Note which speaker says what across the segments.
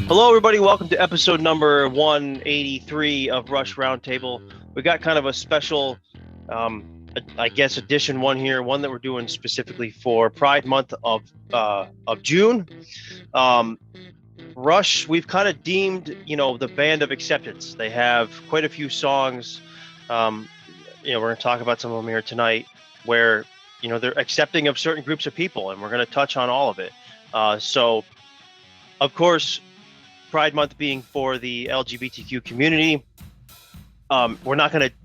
Speaker 1: Hello, everybody. Welcome to episode number 183 of Rush Roundtable. We got kind of a special, edition one here, one that we're doing specifically for Pride Month of June. Rush, we've kind of deemed, the band of acceptance. They have quite a few songs. We're going to talk about some of them here tonight, where they're accepting of certain groups of people, and we're going to touch on all of it. So, of course, Pride Month being for the LGBTQ community, we're not going to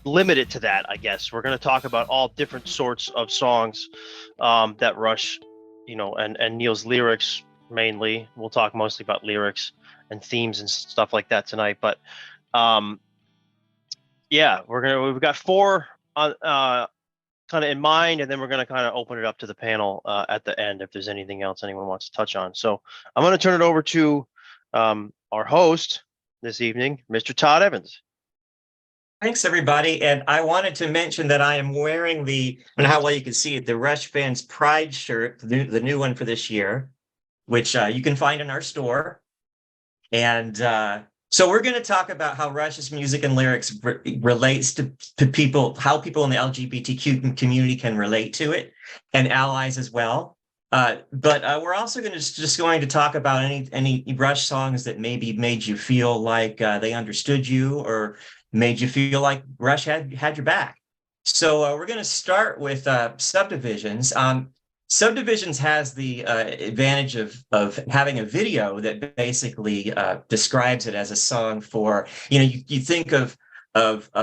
Speaker 1: limit it to that, I guess. We're going to talk about all different sorts of songs that Rush, and Neil's lyrics mainly. We'll talk mostly about lyrics and themes and stuff like that tonight. But we've got four on kind of in mind, and then we're going to kind of open it up to the panel at the end if there's anything else anyone wants to touch on. So I'm going to turn it over to our host this evening, Mr. Todd Evans.
Speaker 2: Thanks, everybody. And I wanted to mention that I am wearing how well you can see it, the Rushfans Pride shirt, the new one for this year, which you can find in our store. And so we're going to talk about how Rush's music and lyrics relates to people, how people in the LGBTQ community can relate to it, and allies as well. But we're also just going to talk about any Rush songs that maybe made you feel like they understood you or made you feel like Rush had your back. So we're going to start with Subdivisions. Subdivisions has the advantage of having a video that basically describes it as a song for, you think of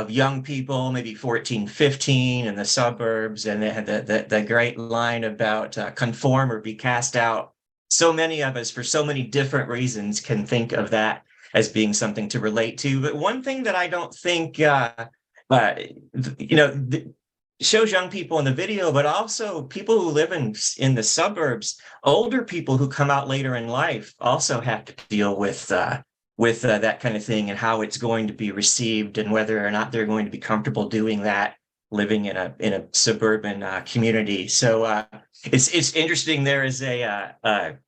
Speaker 2: young people, maybe 14, 15 in the suburbs, and they had the great line about conform or be cast out. So many of us, for so many different reasons, can think of that as being something to relate to. But one thing that I don't think, shows young people in the video, but also people who live in the suburbs, older people who come out later in life also have to deal with that kind of thing and how it's going to be received and whether or not they're going to be comfortable doing that, living in a suburban community. So it's interesting. There is AARP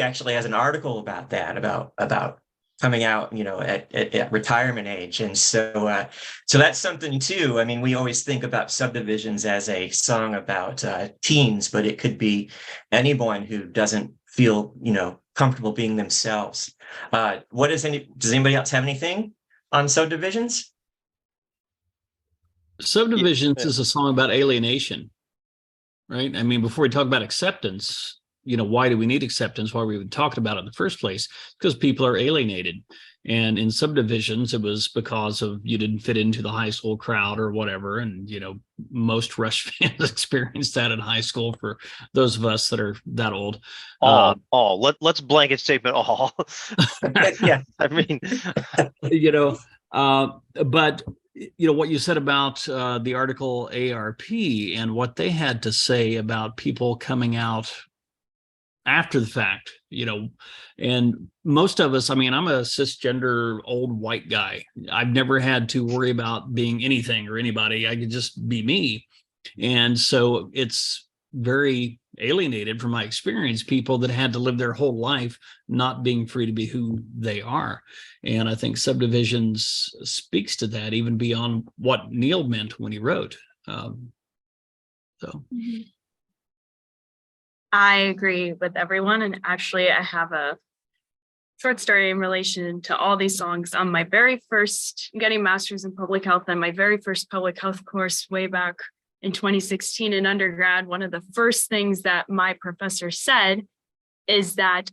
Speaker 2: actually has an article about that, about coming out, at retirement age. And so that's something too. I mean, we always think about Subdivisions as a song about teens, but it could be anyone who doesn't feel, comfortable being themselves. Does anybody else have anything on Subdivisions?
Speaker 3: Subdivisions is a song about alienation, right? I mean, before we talk about acceptance, why do we need acceptance? Why were we even talking about it in the first place? Because people are alienated. And in Subdivisions, it was because of you didn't fit into the high school crowd or whatever. And, most Rush fans experienced that in high school for those of us that are that old.
Speaker 1: Let's blanket statement all.
Speaker 2: Yeah.
Speaker 1: I mean,
Speaker 3: but what you said about the article ARP and what they had to say about people coming out after the fact, and most of us, I mean, I'm a cisgender old white guy. I've never had to worry about being anything or anybody. I could just be me. And so it's very alienated from my experience, people that had to live their whole life not being free to be who they are. And I think Subdivisions speaks to that even beyond what Neil meant when he wrote.
Speaker 4: I agree with everyone. And actually, I have a short story in relation to all these songs. On my very first getting master's in public health and my very first public health course way back in 2016 in undergrad, one of the first things that my professor said is that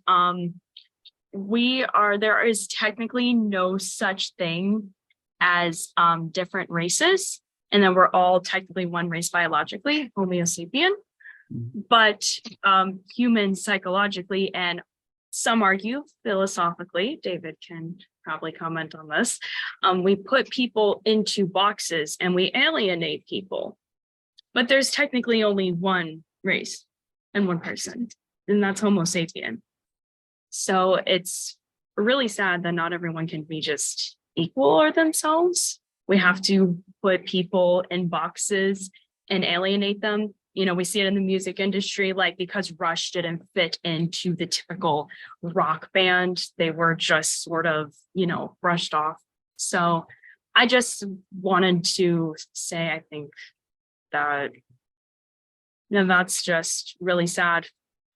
Speaker 4: there is technically no such thing as different races, and then we're all technically one race biologically, Homo sapien. But humans psychologically, and some argue philosophically, David can probably comment on this, we put people into boxes and we alienate people. But there's technically only one race and one person, and that's Homo sapien. So it's really sad that not everyone can be just equal or themselves. We have to put people in boxes and alienate them we see it in the music industry, like because Rush didn't fit into the typical rock band, they were just sort of, brushed off. So I just wanted to say, I think that that's just really sad.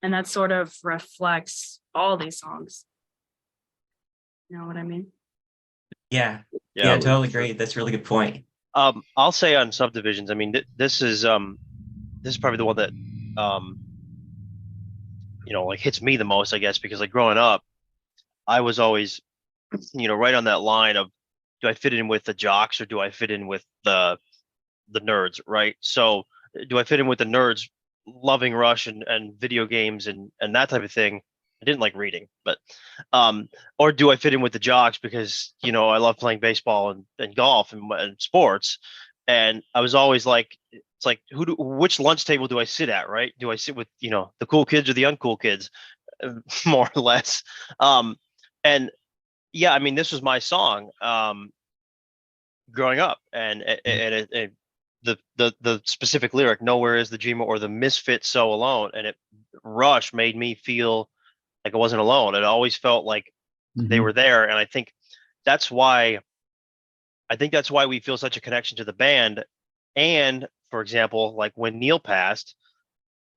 Speaker 4: And that sort of reflects all these songs. You know what I mean?
Speaker 2: Yeah, totally agree. That's a really good point.
Speaker 1: I'll say on Subdivisions, I mean, this is probably the one that like hits me the most, I guess, because like growing up, I was always, right on that line of, do I fit in with the jocks or do I fit in with the nerds, right? So do I fit in with the nerds loving Rush and video games and that type of thing? I didn't like reading, but or do I fit in with the jocks because I love playing baseball and golf and sports, and I was always like, it's like which lunch table do I sit at, right? Do I sit with the cool kids or the uncool kids, more or less? And yeah, I mean, this was my song growing up, and the specific lyric, "Nowhere is the dreamer or the misfit so alone," and Rush made me feel like I wasn't alone. It always felt like they were there, and I think that's why we feel such a connection to the band. And for example, like when Neil passed,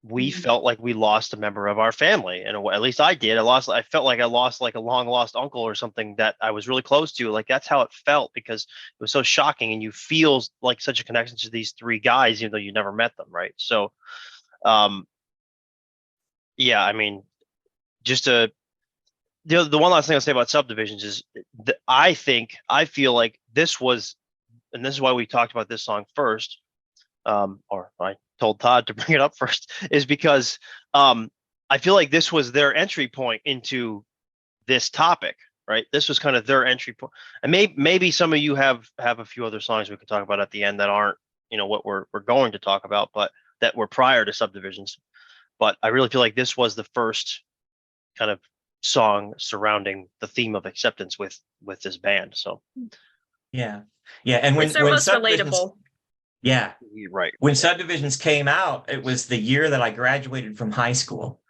Speaker 1: we felt like we lost a member of our family, and at least I did. I felt like I lost like a long lost uncle or something that I was really close to. Like that's how it felt, because it was so shocking, and you feel like such a connection to these three guys, even though you never met them, right? So, yeah, I mean, just the one last thing I'll say about Subdivisions is that I feel like this was, and this is why we talked about this song first, or I told Todd to bring it up first, is because I feel like this was their entry point into this topic, right? This was kind of their entry point. And maybe some of you have a few other songs we could talk about at the end that aren't, what we're going to talk about, but that were prior to Subdivisions. But I really feel like this was the first kind of song surrounding the theme of acceptance with this band. So
Speaker 2: yeah, and when
Speaker 4: most
Speaker 2: Subdivisions,
Speaker 4: relatable.
Speaker 2: Yeah,
Speaker 1: right.
Speaker 2: When Subdivisions came out, it was the year that I graduated from high school.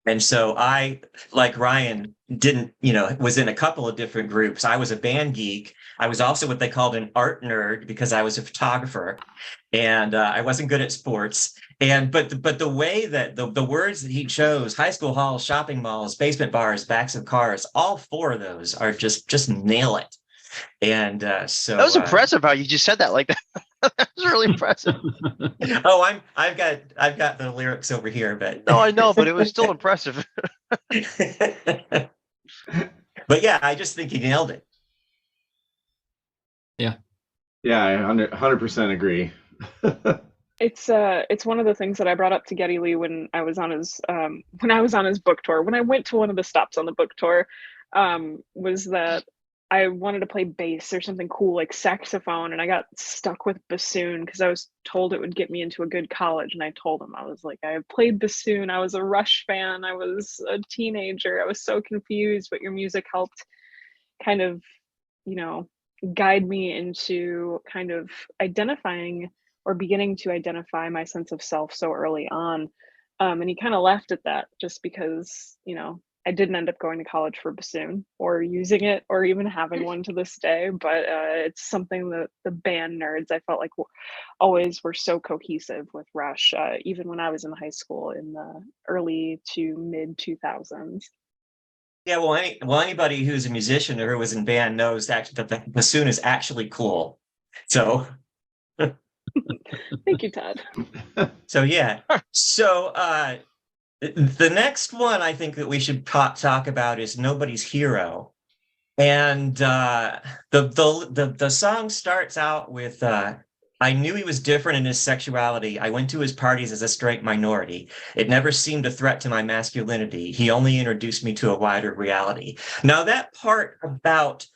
Speaker 2: And so I, like Ryan, was in a couple of different groups. I was a band geek. I was also what they called an art nerd because I was a photographer, and I wasn't good at sports. But the way that the words that he chose, high school halls, shopping malls, basement bars, backs of cars, all four of those are just nail it. And so
Speaker 1: that was impressive how you just said that like that. That was really impressive.
Speaker 2: Oh, I've got the lyrics over here, but
Speaker 1: no, I know, but it was still impressive.
Speaker 2: But yeah, I just think he nailed it.
Speaker 3: Yeah,
Speaker 5: I 100% agree.
Speaker 6: It's one of the things that I brought up to Geddy Lee when I was on his book tour. When I went to one of the stops on the book tour, was that I wanted to play bass or something cool like saxophone, and I got stuck with bassoon because I was told it would get me into a good college. And I told him, I was like, I played bassoon, I was a Rush fan, I was a teenager, I was so confused, but your music helped kind of, guide me into kind of identifying or beginning to identify my sense of self so early on. And he kind of left at that just because, I didn't end up going to college for bassoon or using it or even having one to this day, but it's something that the band nerds, I felt like always were so cohesive with Rush, even when I was in high school in the early to mid 2000s.
Speaker 2: Yeah, well, anybody who's a musician or who was in band knows that the bassoon is actually cool. So,
Speaker 6: thank you, Todd.
Speaker 2: So yeah, so the next one I think that we should talk about is "Nobody's Hero," and the song starts out with "I knew he was different in his sexuality. I went to his parties as a straight minority. It never seemed a threat to my masculinity. He only introduced me to a wider reality." Now that part about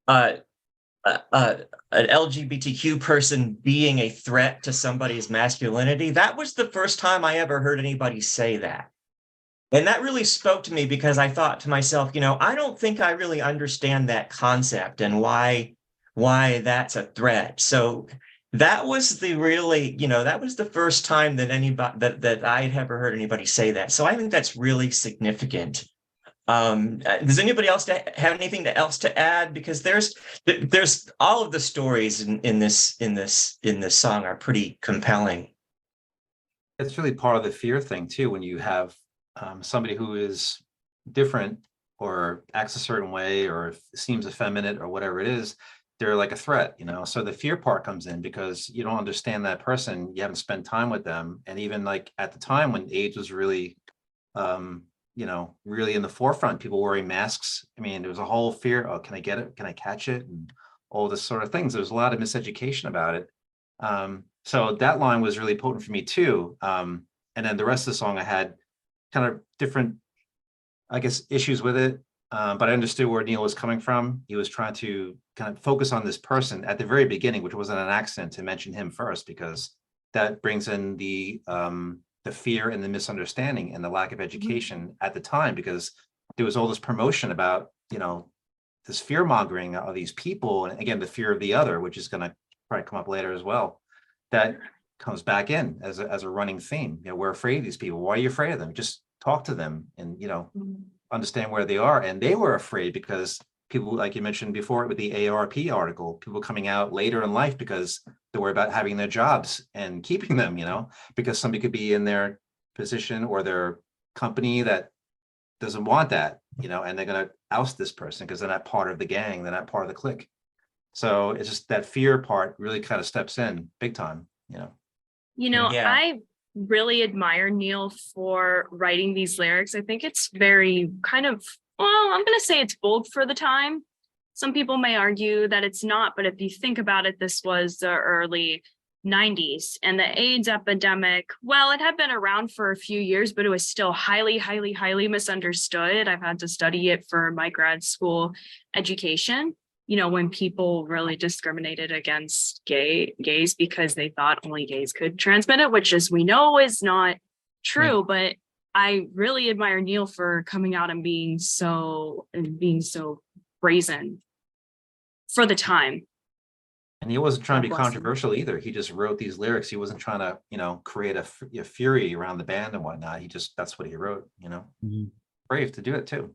Speaker 2: an LGBTQ person being a threat to somebody's masculinity, that was the first time I ever heard anybody say that. And that really spoke to me because I thought to myself, I don't think I really understand that concept and why that's a threat. So that was the really, that was the first time that anybody that I had ever heard anybody say that. So I think that's really significant. Does anybody else have anything else to add? Because there's all of the stories in this song are pretty compelling.
Speaker 7: It's really part of the fear thing too. When you have somebody who is different or acts a certain way or seems effeminate or whatever it is, they're like a threat, so the fear part comes in because you don't understand that person, you haven't spent time with them. And even like at the time when AIDS was really really in the forefront, people wearing masks, I mean, there was a whole fear, oh, can I get it, can I catch it, and all this sort of things. There's a lot of miseducation about it. So that line was really potent for me too. And then the rest of the song, I had kind of different, I guess, issues with it. But I understood where Neil was coming from. He was trying to kind of focus on this person at the very beginning, which wasn't an accident to mention him first, because that brings in the fear and the misunderstanding and the lack of education at the time, because there was all this promotion about, this fear mongering of these people. And again, the fear of the other, which is going to probably come up later as well, that comes back in as a running theme. We're afraid of these people. Why are you afraid of them? Just talk to them and, understand where they are. And they were afraid because people, like you mentioned before with the AARP article, people coming out later in life because they worry about having their jobs and keeping them, because somebody could be in their position or their company that doesn't want that, and they're going to oust this person because they're not part of the gang, they're not part of the clique. So it's just that fear part really kind of steps in big time,
Speaker 2: Yeah.
Speaker 4: I really admire Neil for writing these lyrics. I think it's very kind of, I'm going to say it's bold for the time. Some people may argue that it's not, but if you think about it, this was the early 90s and the AIDS epidemic, well, it had been around for a few years, but it was still highly, highly, highly misunderstood. I've had to study it for my grad school education. When people really discriminated against gays because they thought only gays could transmit it, which, as we know, is not true. But I really admire Neil for coming out and being so brazen for the time.
Speaker 7: And he wasn't trying to be controversial either. He just wrote these lyrics. He wasn't trying to, create a fury around the band and whatnot. That's what he wrote, Brave to do it too.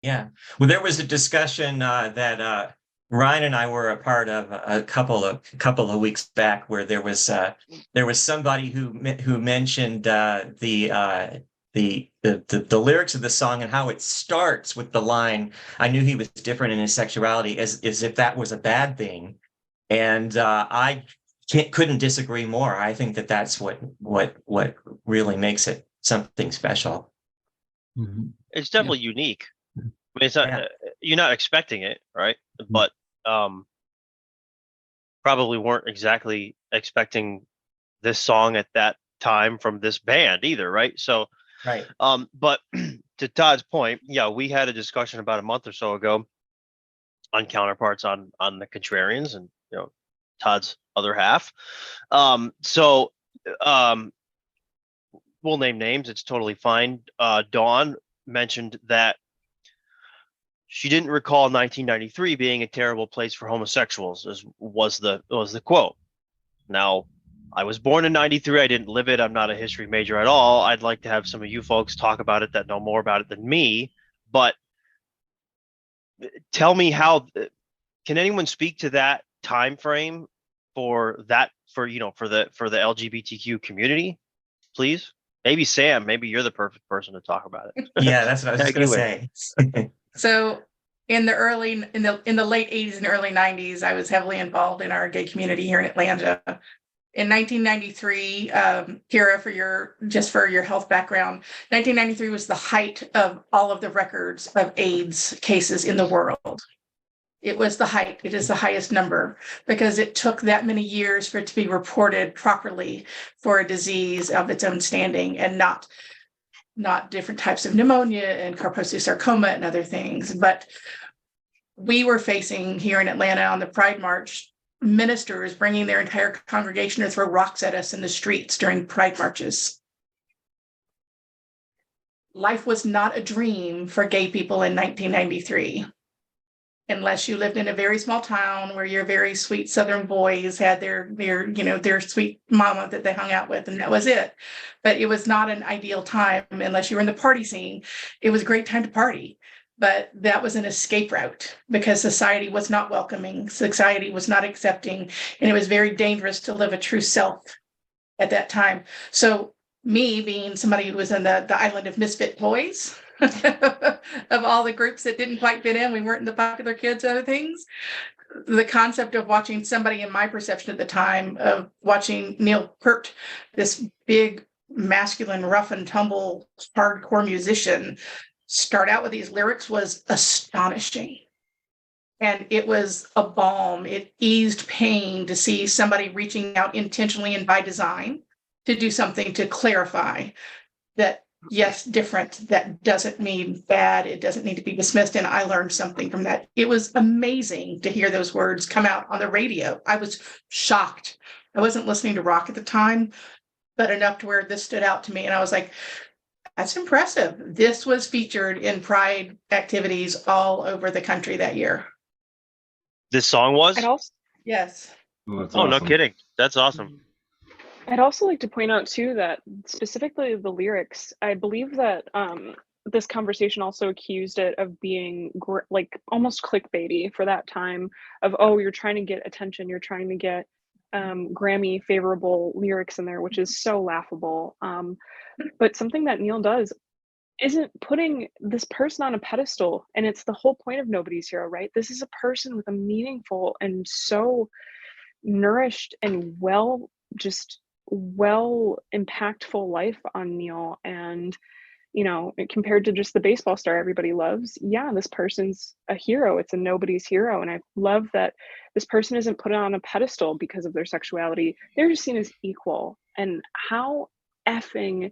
Speaker 2: Yeah. Well, there was a discussion that Ryan and I were a part of a couple of weeks back, where there was somebody who mentioned the lyrics of the song and how it starts with the line, "I knew he was different in his sexuality," as if that was a bad thing. And I couldn't disagree more. I think that that's what really makes it something special.
Speaker 3: Mm-hmm.
Speaker 1: It's definitely unique. I mean, it's not you're not expecting it, right? But probably weren't exactly expecting this song at that time from this band either, right? So,
Speaker 2: right.
Speaker 1: But to Todd's point, we had a discussion about a month or so ago on counterparts on the Contrarians and Todd's other half. So we'll name names. It's totally fine. Dawn mentioned that she didn't recall 1993 being a terrible place for homosexuals, was the quote. Now, I was born in 93. I didn't live it. I'm not a history major at all. I'd like to have some of you folks talk about it that know more about it than me. But tell me, how can anyone speak to that time frame for the LGBTQ community, please? Maybe Sam, maybe you're the perfect person to talk about it.
Speaker 2: Yeah, that's what I was just going to say.
Speaker 8: So in the late 80s and early 90s, I was heavily involved in our gay community here in Atlanta. In 1993, Kira, for your health background, 1993 was the height of all of the records of AIDS cases in the world. It was the height. It is the highest number because it took that many years for it to be reported properly for a disease of its own standing, and not different types of pneumonia and Kaposi sarcoma and other things. But we were facing here in Atlanta on the Pride March, ministers bringing their entire congregation to throw rocks at us in the streets during Pride marches. Life was not a dream for gay people in 1993. unless you lived in a very small town where your very sweet Southern boys had their sweet mama that they hung out with, and that was it. But it was not an ideal time unless you were in the party scene. It was a great time to party, but that was an escape route because society was not welcoming, society was not accepting, and it was very dangerous to live a true self at that time. So me being somebody who was in the island of misfit toys, of all the groups that didn't quite fit in, we weren't the popular kids, other things. The concept of watching somebody, in my perception at the time, of watching Neil Peart, this big, masculine, rough and tumble, hardcore musician, start out with these lyrics was astonishing. And it was a balm. It eased pain to see somebody reaching out intentionally and by design to do something to clarify that, yes, different, that doesn't mean bad. It doesn't need to be dismissed. And I learned something from that. It was amazing to hear those words come out on the radio. I was shocked. I wasn't listening to rock at the time, but enough to where this stood out to me. And I was like, that's impressive. This was featured in Pride activities all over the country that year.
Speaker 1: This song was?
Speaker 8: Yes.
Speaker 5: Well, that's
Speaker 1: Oh, no
Speaker 5: awesome.
Speaker 1: kidding. That's awesome.
Speaker 6: I'd also like to point out too that specifically the lyrics, I believe that this conversation also accused it of being like almost clickbaity for that time of, oh, you're trying to get attention, you're trying to get Grammy favorable lyrics in there, which is so laughable. But something that Neil does isn't putting this person on a pedestal, and it's the whole point of Nobody's Hero, right? This is a person with a meaningful and so nourished and well impactful life on Neil. And compared to just the baseball star everybody loves, yeah, this person's a hero. It's a nobody's hero. And I love that this person isn't put on a pedestal because of their sexuality. They're just seen as equal. And how effing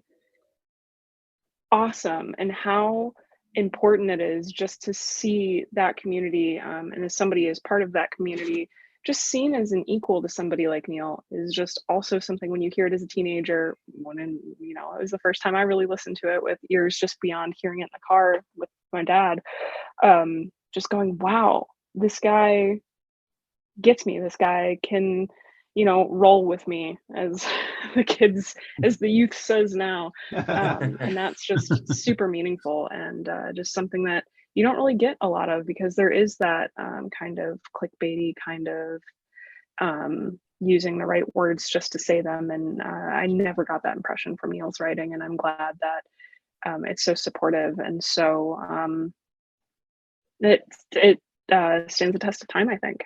Speaker 6: awesome and how important it is just to see that community, and as somebody as part of that community, just seen as an equal to somebody like Neil is just also something. When you hear it as a teenager, it was the first time I really listened to it with ears just beyond hearing it in the car with my dad, just going, wow, this guy gets me. This guy can, roll with me, as the youth says now. And that's just super meaningful and just something that you don't really get a lot of, because there is that kind of clickbaity kind of using the right words just to say them. And I never got that impression from Neil's writing, and I'm glad that it's so supportive and so it stands the test of time, I think.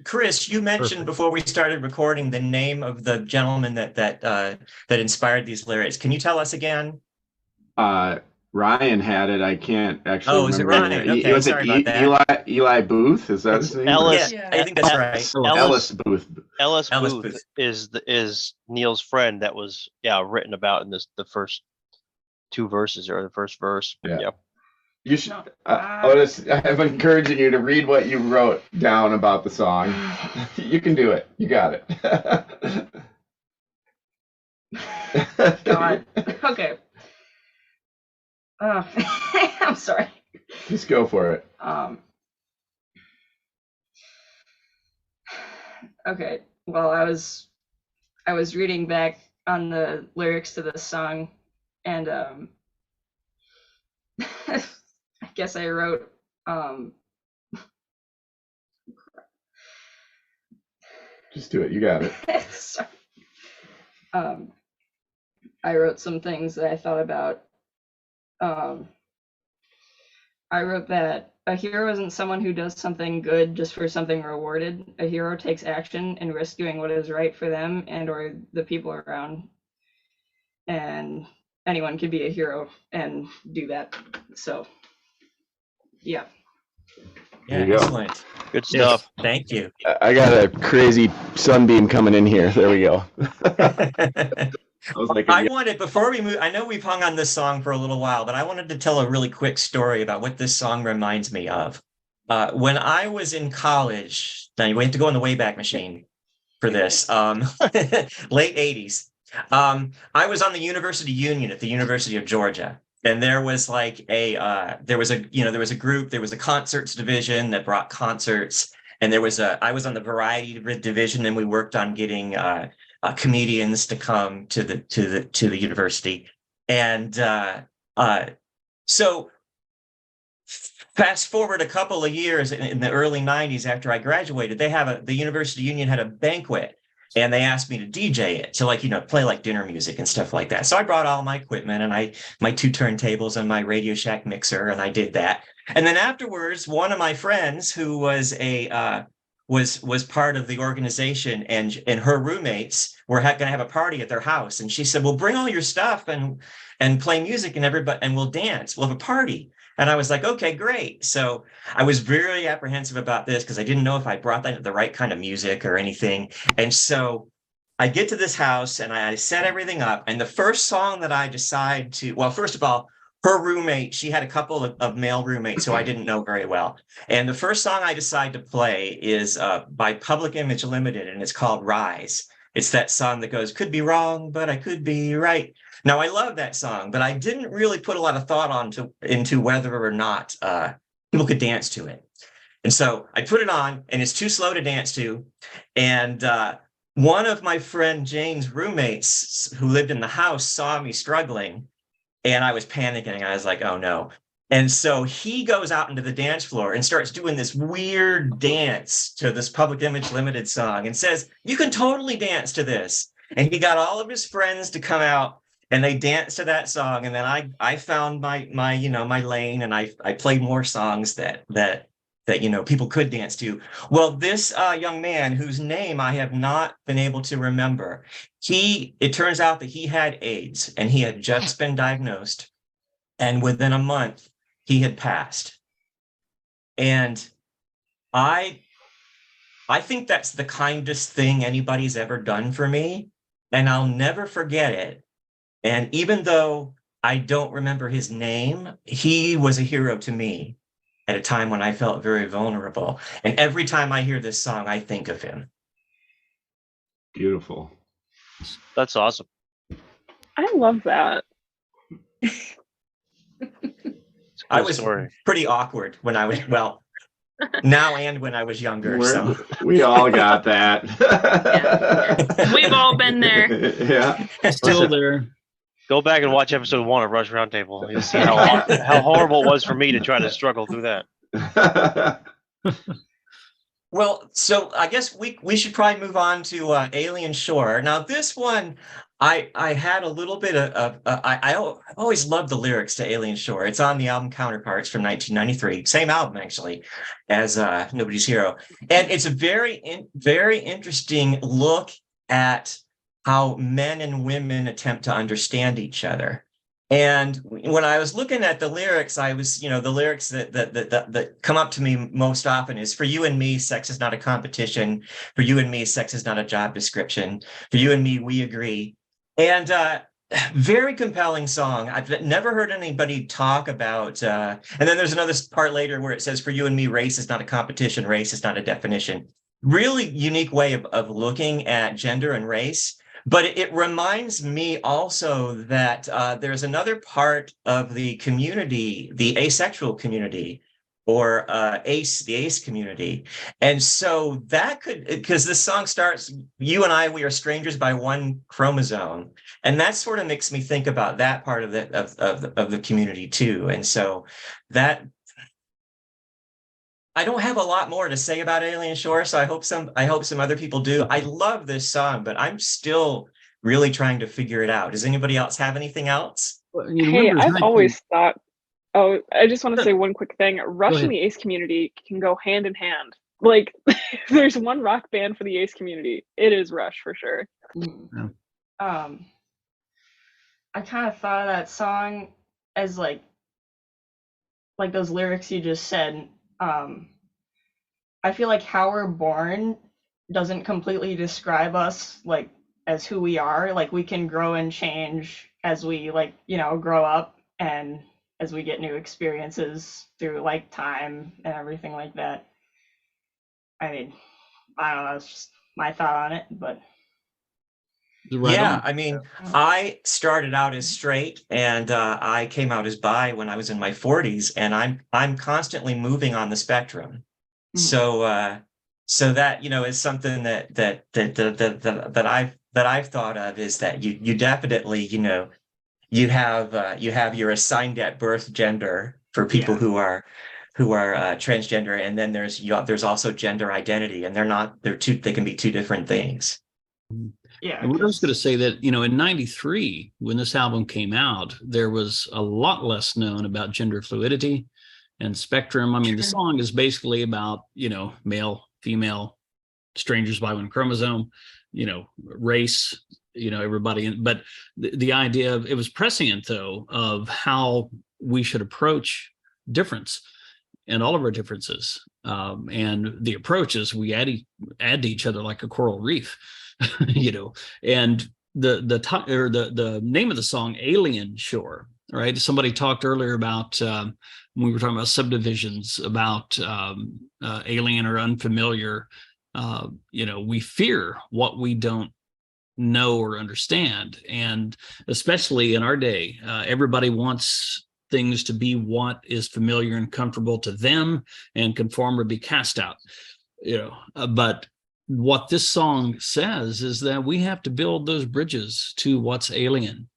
Speaker 2: Chris, you mentioned before we started recording the name of the gentleman that inspired these lyrics. Can you tell us again?
Speaker 5: Ryan had it. I can't actually.
Speaker 2: Oh, is it
Speaker 5: remember.
Speaker 2: Ryan? Okay,
Speaker 5: Was
Speaker 2: sorry
Speaker 5: it
Speaker 2: about that.
Speaker 5: Eli Booth? Is that his name?
Speaker 1: Ellis.
Speaker 8: Yeah.
Speaker 2: I think that's right.
Speaker 5: Ellis Booth.
Speaker 1: Ellis
Speaker 2: Ellis
Speaker 1: Booth
Speaker 2: Booth.
Speaker 1: is Neil's friend that was written about in the first two verses, or the first verse.
Speaker 5: Yeah.
Speaker 1: Yep.
Speaker 5: You should. Otis, I'm encouraging you to read what you wrote down about the song. You can do it. You got it.
Speaker 9: God. Okay. I'm sorry.
Speaker 5: Just go for it.
Speaker 9: Okay. Well, I was reading back on the lyrics to this song, and I guess I wrote
Speaker 5: Just do it. You got it.
Speaker 9: sorry. I wrote some things that I thought about. I wrote that a hero isn't someone who does something good just for something rewarded. A hero takes action and risks doing what is right for them and or the people around. And anyone can be a hero and do that. So, yeah.
Speaker 2: Yeah,
Speaker 5: There you go.
Speaker 2: excellent.
Speaker 1: Good stuff.
Speaker 2: Thank you.
Speaker 5: I got a crazy sunbeam coming in here. There we go. I was like,
Speaker 2: I wanted, before we move, I know we've hung on this song for a little while, but I wanted to tell a really quick story about what this song reminds me of. When I was in college, now you have to go in the Wayback Machine for this, late 80s. I was on the University Union at the University of Georgia. And there was like there was a group, there was a concerts division that brought concerts, and I was on the variety division, and we worked on getting comedians to come to the university. And so fast forward a couple of years in the early 90s after I graduated, the University Union had a banquet, and they asked me to DJ it, to play like dinner music and stuff like that. So I brought all my equipment and my 2 turntables and my Radio Shack mixer, and I did that. And then afterwards, one of my friends who was was part of the organization, and her roommates were going to have a party at their house, and she said, "Well, bring all your stuff and play music and we'll dance. We'll have a party." And I was like, okay, great. So I was very apprehensive about this because I didn't know if I brought the right kind of music or anything. And so I get to this house and I set everything up. And the first song that I decide well, first of all, her roommate, she had a couple of male roommates who I didn't know very well. And the first song I decide to play is by Public Image Limited, and it's called Rise. It's that song that goes, "Could be wrong, but I could be right." Now, I love that song, but I didn't really put a lot of thought into whether or not people could dance to it. And so I put it on, and it's too slow to dance to. And one of my friend Jane's roommates who lived in the house saw me struggling, and I was panicking. I was like, oh no. And so he goes out into the dance floor and starts doing this weird dance to this Public Image Limited song and says, "You can totally dance to this." And he got all of his friends to come out, and they danced to that song. And then I found my lane, and I played more songs that people could dance to. Well, this young man whose name I have not been able to remember, it turns out that he had AIDS, and he had just been diagnosed, and within a month he had passed. And I think that's the kindest thing anybody's ever done for me, and I'll never forget it. And even though I don't remember his name, he was a hero to me at a time when I felt very vulnerable. And every time I hear this song, I think of him.
Speaker 5: Beautiful.
Speaker 1: That's awesome.
Speaker 6: I love that.
Speaker 2: I was pretty awkward when I was, now and when I was younger. So
Speaker 5: we all got that.
Speaker 4: Yeah. We've all been there.
Speaker 5: Yeah.
Speaker 3: Still there.
Speaker 1: Go back and watch episode 1 of Rush Roundtable. You'll see how horrible it was for me to try to struggle through that.
Speaker 2: Well, so I guess we should probably move on to Alien Shore. Now, this one, I had a little bit of I always loved the lyrics to Alien Shore. It's on the album Counterparts from 1993, same album actually as Nobody's Hero, and it's a very interesting look at how men and women attempt to understand each other. And when I was looking at the lyrics, I was, the lyrics that come up to me most often is, "For you and me, sex is not a competition. For you and me, sex is not a job description. For you and me, we agree." And very compelling song. I've never heard anybody talk about, and then there's another part later where it says, "For you and me, race is not a competition. Race is not a definition." Really unique way of looking at gender and race. But it reminds me also that there's another part of the community, the asexual community, or the ace community. And so that could, because this song starts, "You and I, we are strangers by one chromosome." And that sort of makes me think about that part of the community too. And so that, I don't have a lot more to say about Alien Shore, so I hope some other people do. I love this song, but I'm still really trying to figure it out. Does anybody else have anything else?
Speaker 6: Hey, I've always thought, I just want to say one quick thing. Rush and the Ace community can go hand in hand. Like, there's one rock band for the Ace community. It is Rush for sure.
Speaker 3: Yeah.
Speaker 9: I kind of thought of that song as like those lyrics you just said. I feel like how we're born doesn't completely describe us like as who we are. Like, we can grow and change as we grow up and as we get new experiences through like time and everything like that. I mean, I don't know, it's just my thought on it, but
Speaker 3: Right
Speaker 2: Yeah,
Speaker 3: on.
Speaker 2: I mean, I started out as straight, and I came out as bi when I was in my 40s, and I'm constantly moving on the spectrum. So so that, you know, is something that I've thought of, is that you definitely, you know, you have your assigned at birth gender for people who are transgender, and then there's also gender identity, and they can be two different things.
Speaker 9: Yeah.
Speaker 3: And what I was going to say that, you know, in 93, when this album came out, there was a lot less known about gender fluidity and spectrum. I mean, the song is basically about, you know, male, female, strangers by one chromosome, you know, race, you know, everybody. But the idea of, it was prescient, though, of how we should approach difference and all of our differences. And the approach is we add to each other like a coral reef, you know. And the name of the song, Alien Shore, right? Somebody talked earlier about when we were talking about subdivisions, about alien or unfamiliar. You know, we fear what we don't know or understand, and especially in our day, everybody wants things to be what is familiar and comfortable to them, and conform or be cast out, you know. But what this song says is that we have to build those bridges to what's alien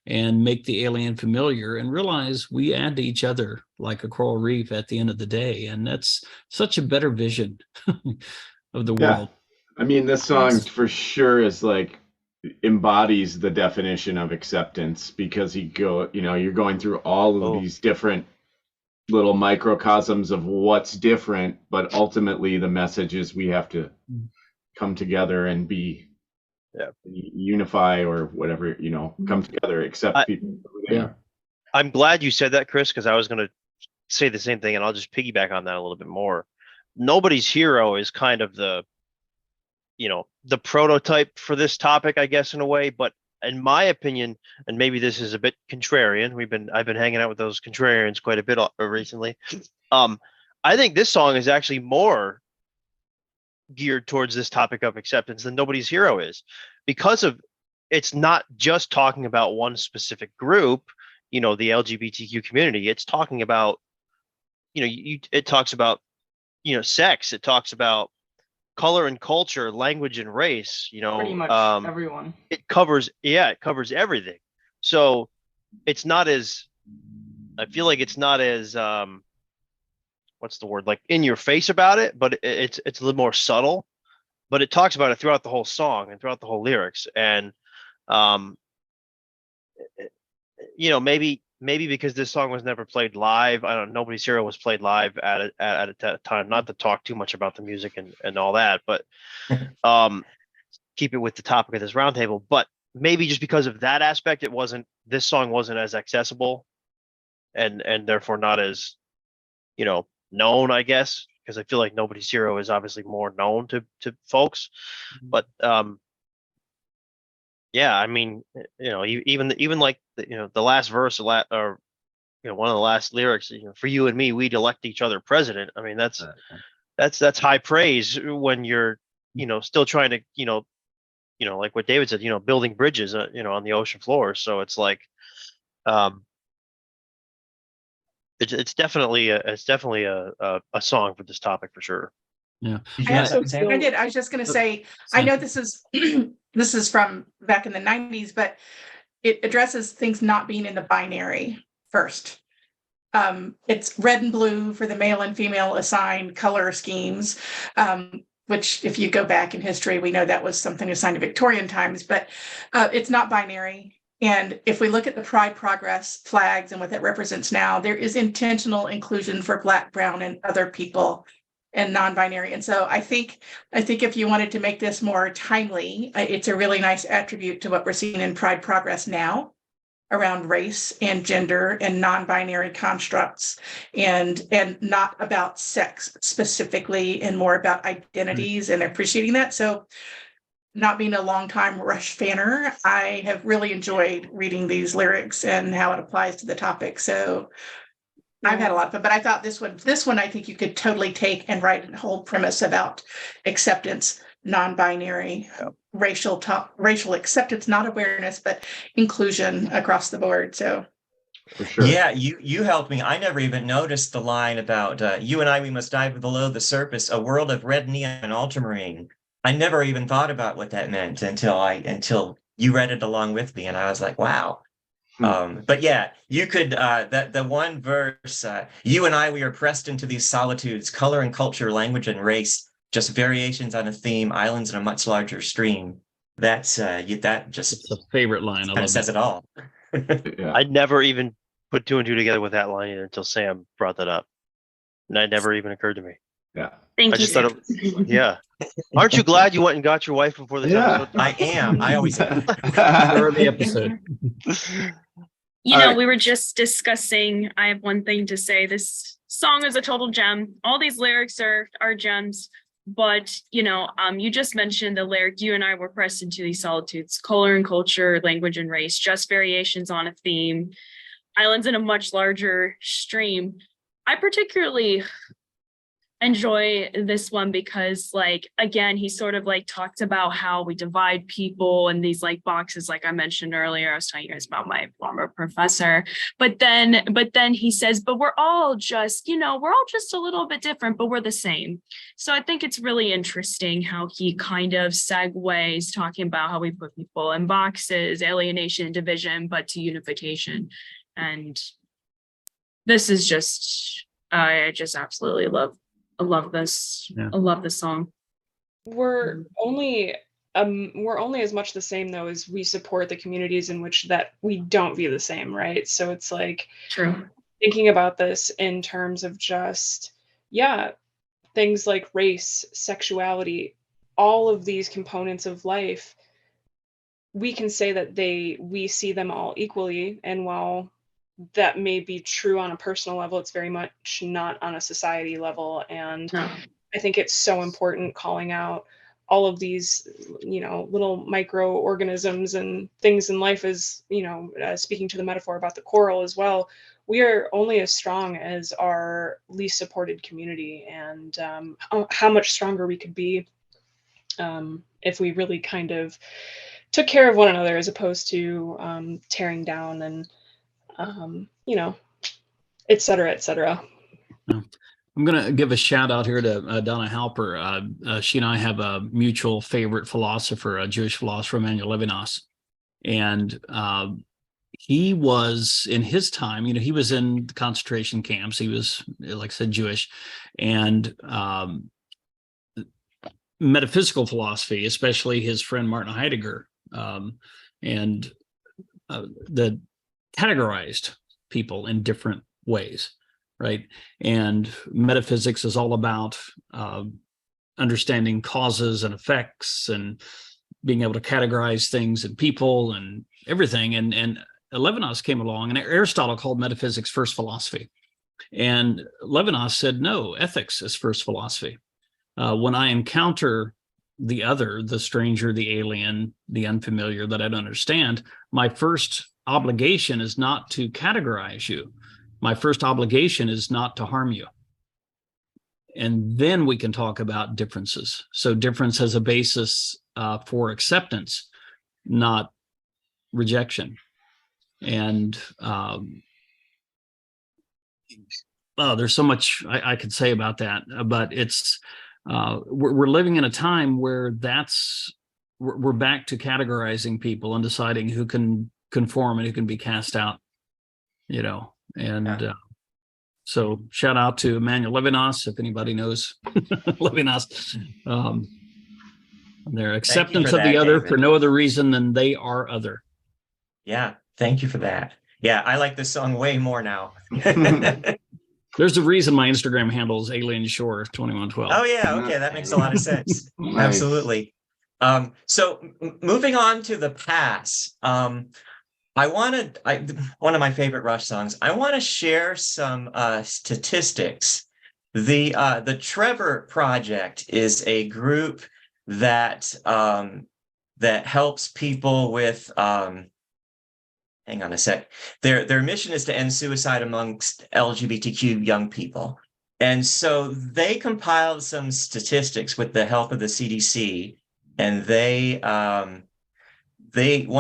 Speaker 3: and make the alien familiar, and realize we add to each other like a coral reef at the end of the day. And that's such a better vision of the world.
Speaker 5: I mean, this song for sure is like embodies the definition of acceptance, because you're going through all of these different little microcosms of what's different, but ultimately the message is we have to come together and be unify, or whatever, you know, come together, accept people.
Speaker 1: I'm glad you said that, Chris, because I was going to say the same thing, and I'll just piggyback on that a little bit more. Nobody's Hero is kind of the prototype for this topic, I guess, in a way. But in my opinion, and maybe this is a bit contrarian, I've been hanging out with those contrarians quite a bit recently. I think this song is actually more geared towards this topic of acceptance than Nobody's Hero is, because of it's not just talking about one specific group, you know, the LGBTQ community. It's talking about, you know, it talks about, you know, sex. It talks about color and culture, language and race, you know,
Speaker 9: pretty much everyone.
Speaker 1: It covers everything. So it's not as, I feel like it's not as, what's the word, like in your face about it, but it's a little more subtle, but it talks about it throughout the whole song and throughout the whole lyrics. And, you know, maybe because this song was never played live, I don't know, Nobody's Hero was played live at a time, not to talk too much about the music and all that, but keep it with the topic of this roundtable. But maybe just because of that aspect, this song wasn't as accessible and therefore not as, you know, known, I guess, because I feel like Nobody's Hero is obviously more known to folks. But yeah, I mean, you know, even like the last verse, or you know, one of the last lyrics, you know, for you and me, we'd elect each other president. I mean, that's high praise when you're, you know, still trying to, you know, like what David said, you know, building bridges, you know, on the ocean floor. So it's like, it's definitely a song for this topic for sure.
Speaker 3: Yeah.
Speaker 8: I did. I was just going to say, I know this is this is from back in the 90s, but it addresses things not being in the binary first. It's red and blue for the male and female assigned color schemes, which if you go back in history, we know that was something assigned to Victorian times, but it's not binary. And if we look at the Pride Progress flags and what that represents now, there is intentional inclusion for Black, brown, and other people and non-binary. And so I think if you wanted to make this more timely, it's a really nice attribute to what we're seeing in Pride Progress now around race and gender and non-binary constructs, and not about sex specifically, and more about identities and appreciating that. So not being a longtime Rush fanner, I have really enjoyed reading these lyrics and how it applies to the topic. So I've had a lot of fun, but I thought this one, I think you could totally take and write a whole premise about acceptance, non-binary, racial acceptance, not awareness, but inclusion across the board. So
Speaker 5: For sure.
Speaker 2: Yeah, you helped me. I never even noticed the line about you and I, we must dive below the surface, a world of red neon and ultramarine. I never even thought about what that meant until you read it along with me, and I was like, wow. But yeah, you could that the one verse, you and I, we are pressed into these solitudes, color and culture, language and race, just variations on a theme, islands in a much larger stream. That's that just
Speaker 3: It's a favorite line. I
Speaker 2: kind of
Speaker 3: love
Speaker 2: says
Speaker 3: that.
Speaker 2: it all.
Speaker 5: Yeah.
Speaker 1: I never even put two and two together with that line either until Sam brought that up. And it never even occurred to me.
Speaker 5: Yeah.
Speaker 4: Thank
Speaker 1: I
Speaker 4: you.
Speaker 1: just thought yeah. Aren't you glad you went and got your wife before this
Speaker 5: Yeah.
Speaker 1: episode?
Speaker 2: I am. I always am.
Speaker 3: For the episode.
Speaker 4: You
Speaker 5: All
Speaker 4: know,
Speaker 5: right.
Speaker 4: we were just discussing, I have one thing to say. This song is a total gem. All these lyrics are gems. But, you know, you just mentioned the lyric, you and I were pressed into these solitudes, color and culture, language and race, just variations on a theme, islands in a much larger stream. I particularly enjoy this one because, like, again, he sort of like talked about how we divide people in these like boxes, like I mentioned earlier. I was telling you guys about my former professor, but then he says, but we're all just, you know, we're all just a little bit different, but we're the same. So I think it's really interesting how he kind of segues talking about how we put people in boxes, alienation, division, but to unification. And this is just, I just absolutely love this.
Speaker 3: Yeah.
Speaker 4: I love this song.
Speaker 6: We're only as much the same though as we support the communities in which that we don't view the same, right? So it's like
Speaker 4: True.
Speaker 6: thinking about this in terms of just, yeah, things like race, sexuality, all of these components of life, we can say that we see them all equally. And while that may be true on a personal level, it's very much not on a society level. And
Speaker 4: No.
Speaker 6: I think it's so important calling out all of these, you know, little microorganisms and things in life, as, you know, speaking to the metaphor about the coral as well. We are only as strong as our least supported community, and how much stronger we could be if we really kind of took care of one another as opposed to tearing down and you know, et cetera, et cetera.
Speaker 3: I'm going to give a shout out here to Donna Halper. She and I have a mutual favorite philosopher, a Jewish philosopher, Emmanuel Levinas. And he was, in his time, you know, he was in the concentration camps. He was, like I said, Jewish. And metaphysical philosophy, especially his friend Martin Heidegger, and the categorized people in different ways, right? And metaphysics is all about understanding causes and effects and being able to categorize things and people and everything. And Levinas came along, and Aristotle called metaphysics first philosophy. And Levinas said, no, ethics is first philosophy. When I encounter the other, the stranger, the alien, the unfamiliar that I don't understand, my first obligation is not to categorize you. My first obligation is not to harm you. And then we can talk about differences. So difference has a basis for acceptance, not rejection. And there's so much I could say about that, but it's we're living in a time where we're back to categorizing people and deciding who can conform and who can be cast out, you know. And so shout out to Emmanuel Levinas, if anybody knows Levinas. Their acceptance of the other, David, for no other reason than they are other.
Speaker 2: Yeah, thank you for that. Yeah, I like this song way more now.
Speaker 3: There's a reason my Instagram handle is Alien Shore 2112.
Speaker 2: Oh yeah, okay, that makes a lot of sense. Nice. Absolutely. So moving on to the pass. One of my favorite Rush songs. I want to share some statistics. The Trevor Project is a group that helps people with hang on a sec. Their mission is to end suicide amongst LGBTQ young people. And so they compiled some statistics with the help of the CDC and they one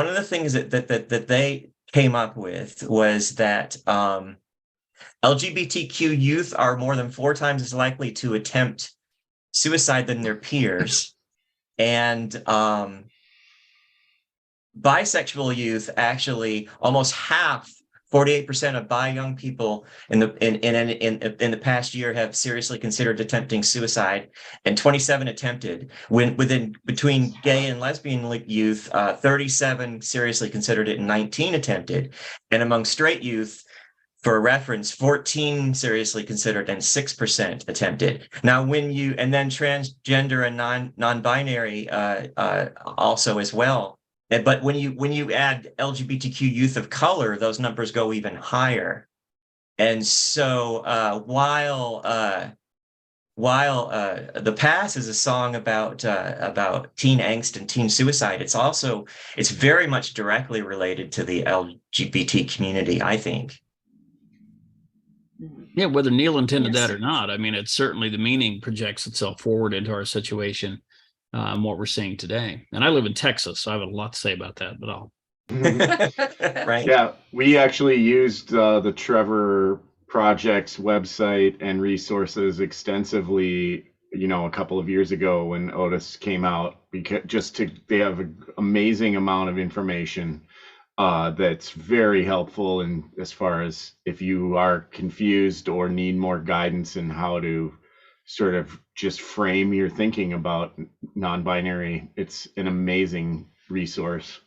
Speaker 2: of the things that they came up with was that LGBTQ youth are more than 4 times as likely to attempt suicide than their peers, and bisexual youth, actually almost half, 48% of bi young people in the past year have seriously considered attempting suicide, and 27 attempted. Between gay and lesbian youth, 37 seriously considered it and 19 attempted. And among straight youth, for reference, 14 seriously considered and 6% attempted. Now, and then transgender and non-binary also as well. But when you add LGBTQ youth of color, those numbers go even higher. And so while The Pass is a song about teen angst and teen suicide, it's very much directly related to the LGBT community, I think.
Speaker 3: Yeah, whether Neil intended that or not, I mean, it's certainly the meaning projects itself forward into our situation and what we're seeing today. And I live in Texas, so I have a lot to say about that, but I'll.
Speaker 2: Right.
Speaker 5: Yeah, we actually used the Trevor Project's website and resources extensively, a couple of years ago when Otis came out, because they have an amazing amount of information that's very helpful in as far as if you are confused or need more guidance in how to sort of just frame your thinking about non-binary. It's an amazing resource.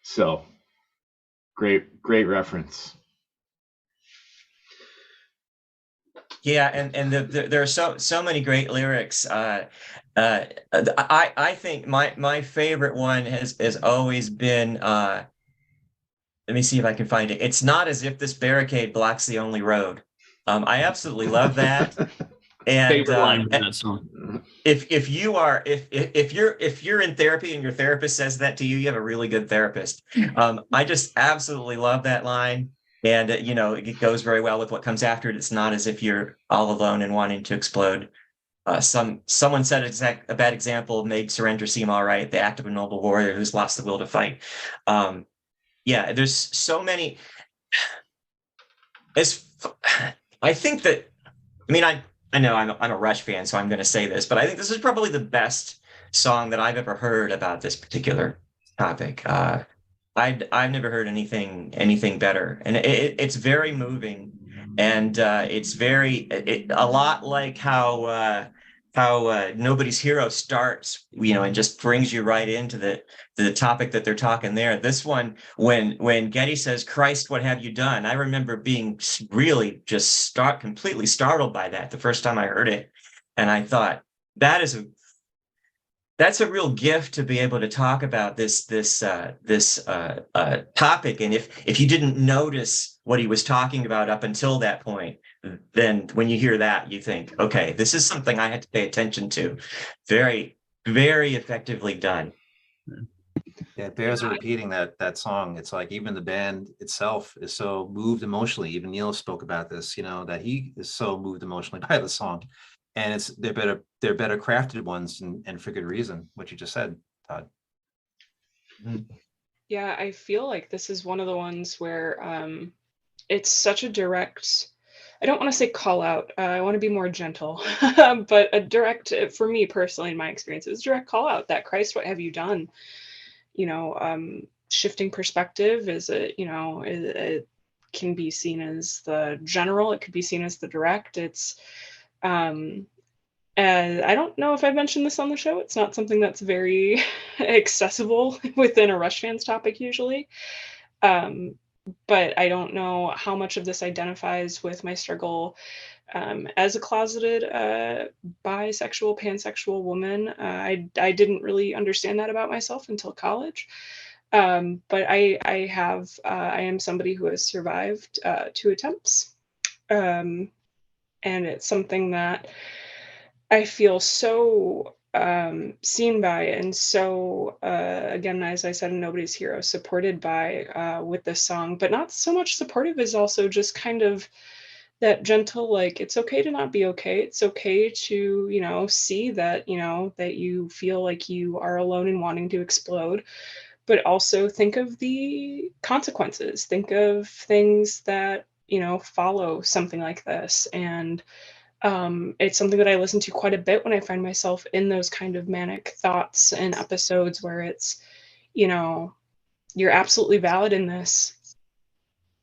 Speaker 5: So great reference.
Speaker 2: Yeah, and there are so many great lyrics. I think my favorite one has always been. Let me see if I can find it. It's not as if this barricade blocks the only road. I absolutely love that. And
Speaker 3: favorite line from that song.
Speaker 2: If you're in therapy and your therapist says that to you, you have a really good therapist. I just absolutely love that line. And, it goes very well with what comes after it. It's not as if you're all alone and wanting to explode. Someone said a bad example made surrender seem all right. The act of a noble warrior who's lost the will to fight. Yeah, there's so many. I think that, I know I'm a Rush fan, so I'm going to say this, but I think this is probably the best song that I've ever heard about this particular topic. I've never heard anything better, and it's very moving, and it's a lot like how Nobody's Hero starts, and just brings you right into the topic that they're talking there. This one, when Getty says, "Christ, what have you done?" I remember being really just completely startled by that the first time I heard it, and I thought that's a real gift to be able to talk about this topic. And if you didn't notice what he was talking about up until that point, then when you hear that, you think, okay, this is something I had to pay attention to. Very, very effectively done.
Speaker 7: Yeah, it bears repeating that song. It's like even the band itself is so moved emotionally. Even Neil spoke about this, that he is so moved emotionally by the song. And they're better crafted ones and for good reason, what you just said, Todd.
Speaker 6: Yeah, I feel like this is one of the ones where it's such a direct, I don't want to say call out, I want to be more gentle, but a direct, for me personally, in my experience, it was a direct call out that Christ, what have you done? Shifting perspective it can be seen as the general, it could be seen as the direct. It's I don't know if I've mentioned this on the show. It's not something that's very accessible within a Rushfans topic usually. But I don't know how much of this identifies with my struggle as a closeted bisexual, pansexual woman. I didn't really understand that about myself until college. But I am somebody who has survived 2 attempts. And it's something that I feel so seen by, and so again, as I said, Nobody's Hero, supported by with this song, but not so much supportive as also just kind of that gentle, like, it's okay to not be okay. It's okay to, see that, that you feel like you are alone and wanting to explode, but also think of the consequences. Think of things that, follow something like this. And it's something that I listen to quite a bit when I find myself in those kind of manic thoughts and episodes where it's, you're absolutely valid in this,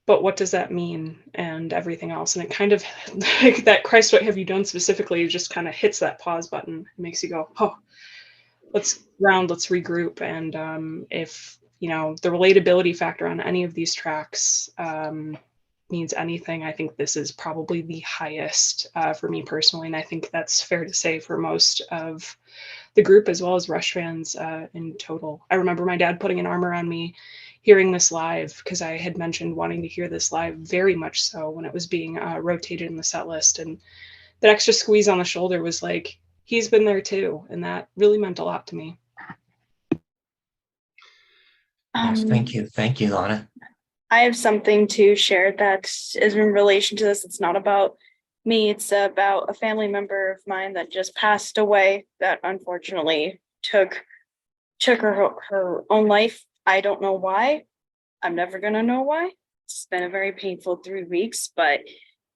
Speaker 6: but what does that mean, and everything else. And it kind of, like, that Christ, what have you done specifically, just kind of hits that pause button. It makes you go, oh, let's regroup. And if, the relatability factor on any of these tracks means anything, I think this is probably the highest for me personally. And I think that's fair to say for most of the group, as well as Rush fans in total. I remember my dad putting an arm around me hearing this live, because I had mentioned wanting to hear this live very much so when it was being rotated in the set list. And that extra squeeze on the shoulder was like, he's been there too. And that really meant a lot to me.
Speaker 2: Yes, thank you. Thank you, Lana.
Speaker 4: I have something to share that is in relation to this. It's not about me. It's about a family member of mine that just passed away, that unfortunately took her own life. I don't know why. I'm never going to know why. It's been a very painful 3 weeks, but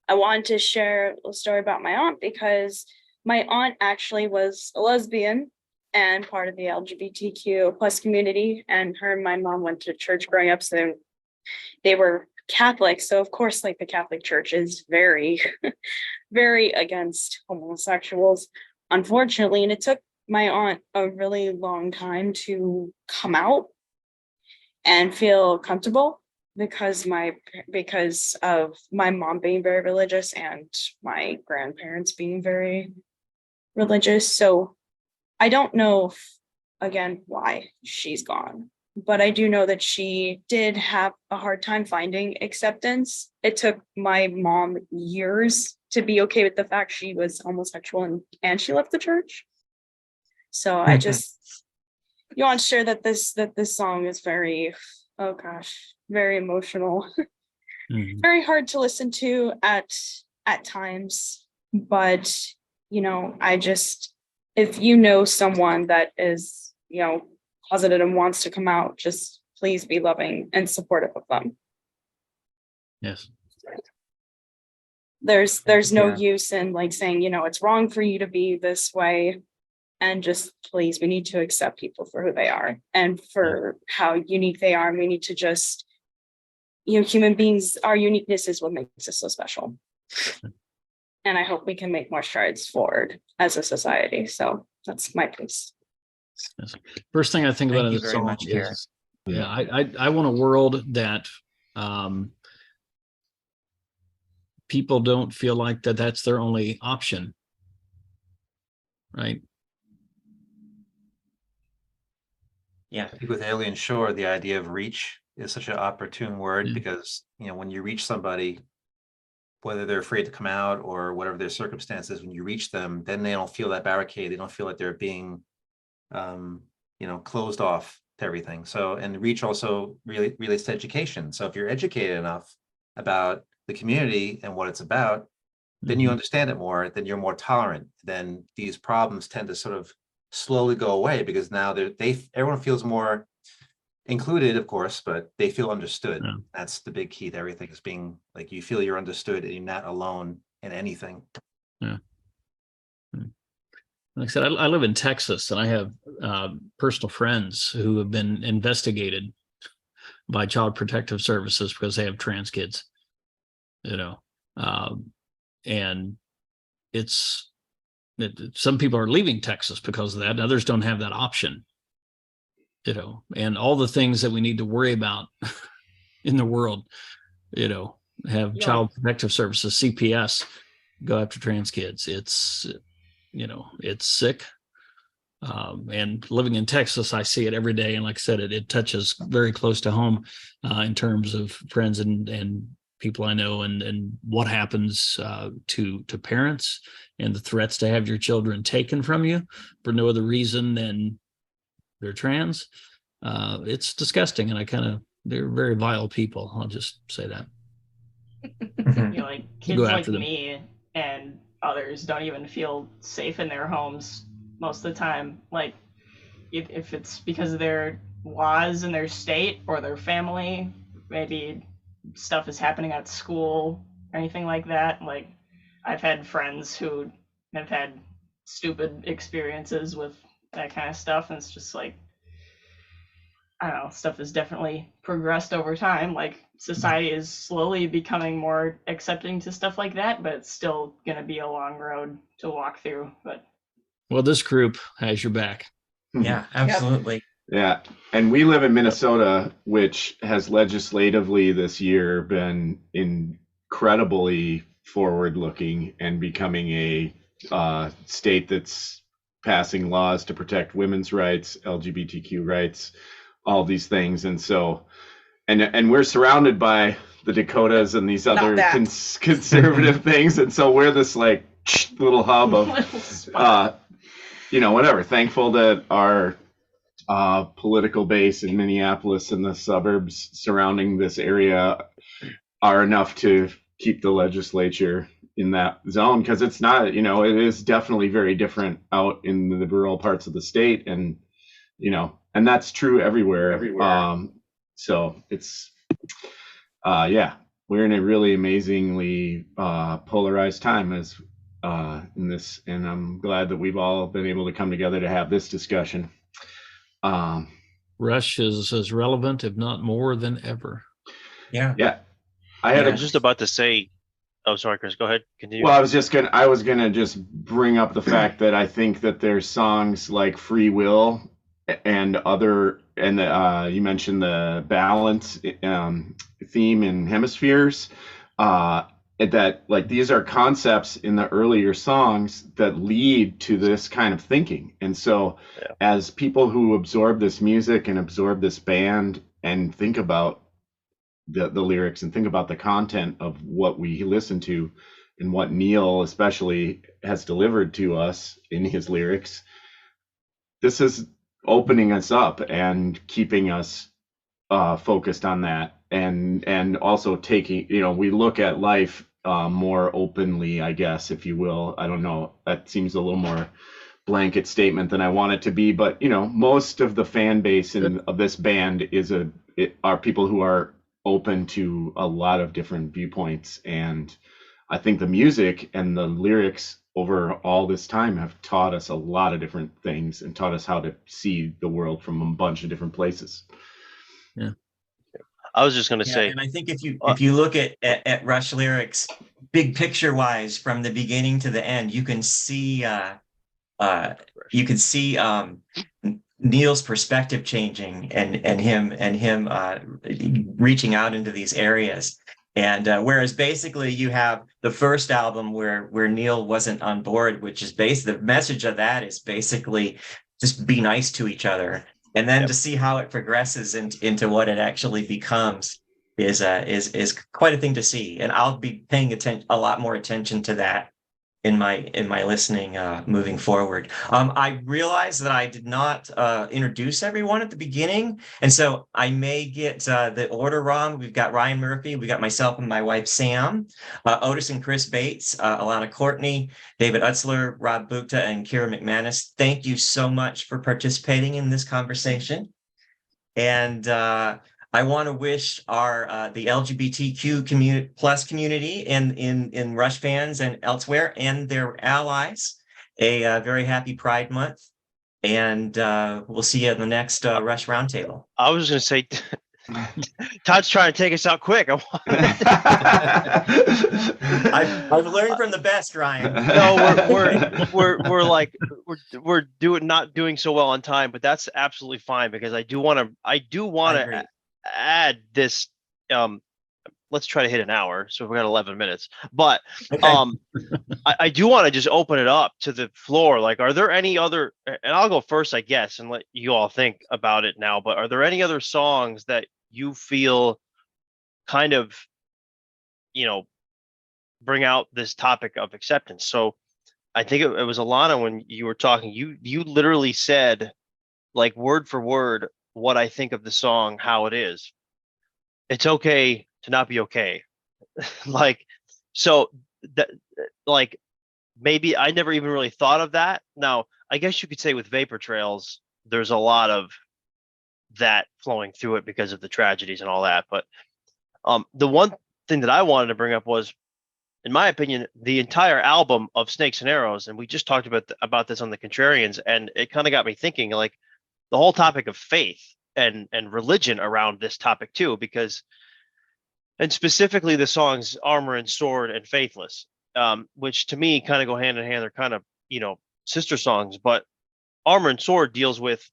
Speaker 4: I wanted to share a story about my aunt, because my aunt actually was a lesbian and part of the LGBTQ plus community. And her and my mom went to church growing up. So they were Catholic. So of course, like, the Catholic Church is very, very against homosexuals, unfortunately. And it took my aunt a really long time to come out and feel comfortable, because of my mom being very religious and my grandparents being very religious. So I don't know again why she's gone, but I do know that she did have a hard time finding acceptance. It took my mom years to be okay with the fact she was homosexual, and she left the church. So I just want to share that this song is very, oh gosh, very emotional, very hard to listen to at times. But I just, if you know someone that is positive and wants to come out, just please be loving and supportive of them.
Speaker 3: Yes.
Speaker 4: There's no use in, like, saying, it's wrong for you to be this way. And just please, we need to accept people for who they are and for how unique they are. And we need to just, human beings, our uniqueness is what makes us so special. And I hope we can make more strides forward as a society. So that's my piece.
Speaker 3: Yes. First thing I think about in this song is, I want a world that people don't feel like that's their only option, right?
Speaker 2: Yeah.
Speaker 7: I think with Alien Shore, the idea of reach is such an opportune word, because when you reach somebody, whether they're afraid to come out or whatever their circumstances, when you reach them, then they don't feel that barricade. They don't feel like they're being closed off to everything. So, and reach also really relates to education. So if you're educated enough about the community and what it's about, then you understand it more, then you're more tolerant. Then these problems tend to sort of slowly go away, because now everyone feels more included, of course, but they feel understood. Yeah. That's the big key to everything, is being like, you feel you're understood and you're not alone in anything.
Speaker 3: Yeah. Like I said, I live in Texas, and I have personal friends who have been investigated by Child Protective Services because they have trans kids, and some people are leaving Texas because of that, and others don't have that option, and all the things that we need to worry about in the world, have Child Protective Services, CPS, go after trans kids. It's sick. And living in Texas, I see it every day. And like I said, it touches very close to home in terms of friends and people I know, and what happens to parents, and the threats to have your children taken from you for no other reason than they're trans. It's disgusting. And they're very vile people. I'll just say that.
Speaker 9: You know, like kids
Speaker 3: Go
Speaker 9: like
Speaker 3: after them.
Speaker 9: me and others don't even feel safe in their homes most of the time. Like if it's because of their laws in their state or their family, maybe stuff is happening at school or anything like that. Like I've had friends who have had stupid experiences with that kind of stuff, and it's just like, I don't know, stuff has definitely progressed over time. Like society is slowly becoming more accepting to stuff like that, but it's still going to be a long road to walk through. But
Speaker 3: Well, this group has your back.
Speaker 2: Yeah, absolutely.
Speaker 5: Yeah. And we live in Minnesota, which has legislatively this year been incredibly forward looking and becoming a state that's passing laws to protect women's rights, LGBTQ rights, all these things. And so, and we're surrounded by the Dakotas and these other conservative things. And so we're this like little hub of, whatever, thankful that our political base in Minneapolis and the suburbs surrounding this area are enough to keep the legislature in that zone, because it's not, it is definitely very different out in the rural parts of the state, and and that's true everywhere. So it's we're in a really amazingly polarized time as in this, and I'm glad that we've all been able to come together to have this discussion.
Speaker 3: Rush is as relevant, if not more than ever.
Speaker 2: Yeah.
Speaker 5: I
Speaker 1: was just about to say, oh, sorry, Chris, go ahead. Continue.
Speaker 5: Well, I was gonna just bring up the fact that I think that there's songs like Free Will and you mentioned the balance theme in hemispheres, that like these are concepts in the earlier songs that lead to this kind of thinking. And so as people who absorb this music and absorb this band and think about the lyrics and think about the content of what we listen to and what Neil especially has delivered to us in his lyrics, this is opening us up and keeping us focused on that, and also taking, we look at life more openly, I guess, if you will. I don't know, that seems a little more blanket statement than I want it to be, but most of the fan base of this band are people who are open to a lot of different viewpoints, and I think the music and the lyrics over all this time have taught us a lot of different things and taught us how to see the world from a bunch of different places.
Speaker 3: Yeah.
Speaker 1: I was just going to say,
Speaker 2: and I think if you look at Rush lyrics, big picture wise, from the beginning to the end, you can see Neil's perspective changing and him reaching out into these areas. And whereas basically you have the first album where Neil wasn't on board, which is the message of that is basically just be nice to each other. And then to see how it progresses into what it actually becomes is quite a thing to see. And I'll be paying a lot more attention to that in my listening moving forward. I realized that I did not introduce everyone at the beginning, and so I may get the order wrong. We've got Ryan Murphy, we got myself and my wife Sam, Otis and Chris Bates, Alana Courtney, David Utzler, Rob Bukta, and Kira McManus. Thank you so much for participating in this conversation. And I want to wish the LGBTQ plus community in Rush fans and elsewhere and their allies a very happy Pride Month. And we'll see you in the next Rush Roundtable.
Speaker 1: I was just going to say, Todd's trying to take us out quick.
Speaker 2: I've learned from the best, Ryan.
Speaker 1: No, we're not doing so well on time, but that's absolutely fine, because I do want to add this. Let's try to hit an hour, so we've got 11 minutes, but I do want to just open it up to the floor. Like, are there any other, and I'll go first, I guess, and let you all think about it now, but are there any other songs that you feel kind of bring out this topic of acceptance? So I think it was Alana, when you were talking, you literally said, like, word for word, what I think of the song, how it is. It's okay to not be okay. like, so that, like, maybe I never even really thought of that. Now, I guess you could say with Vapor Trails, there's a lot of that flowing through it because of the tragedies and all that. But the one thing that I wanted to bring up was, in my opinion, the entire album of Snakes and Arrows, and we just talked about this on the Contrarians, and it kind of got me thinking, like, the whole topic of faith and religion around this topic too, because, and specifically the songs Armor and Sword and Faithless, which to me kind of go hand in hand. They're kind of, sister songs, but Armor and Sword deals with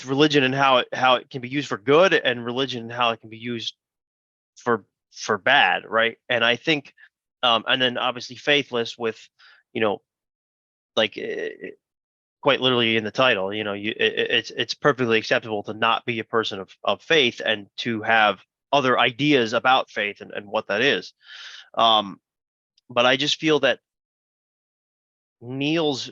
Speaker 1: religion and how it can be used for good, and religion and how it can be used for bad, right? And I think, and then obviously Faithless with, like, quite literally in the title, it's perfectly acceptable to not be a person of faith and to have other ideas about faith and what that is. But I just feel that Neil's,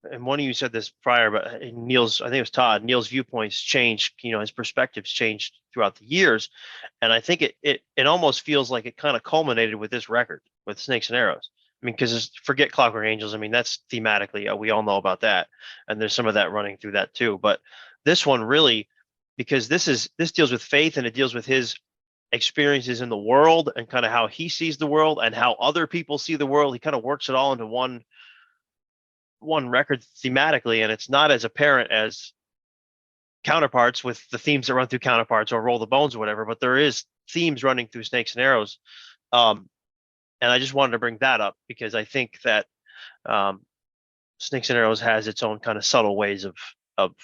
Speaker 1: and one of you said this prior, but Neil's, I think it was Todd, Neil's viewpoints changed, his perspectives changed throughout the years. And I think it almost feels like it kind of culminated with this record, with Snakes and Arrows. I mean, because forget Clockwork Angels. I mean, that's thematically, we all know about that. And there's some of that running through that too. But this one really, because this deals with faith, and it deals with his experiences in the world and kind of how he sees the world and how other people see the world. He kind of works it all into one record thematically, and it's not as apparent as Counterparts with the themes that run through Counterparts or Roll the Bones or whatever, but there is themes running through Snakes and Arrows. And I just wanted to bring that up because I think that Snakes and Arrows has its own kind of subtle ways of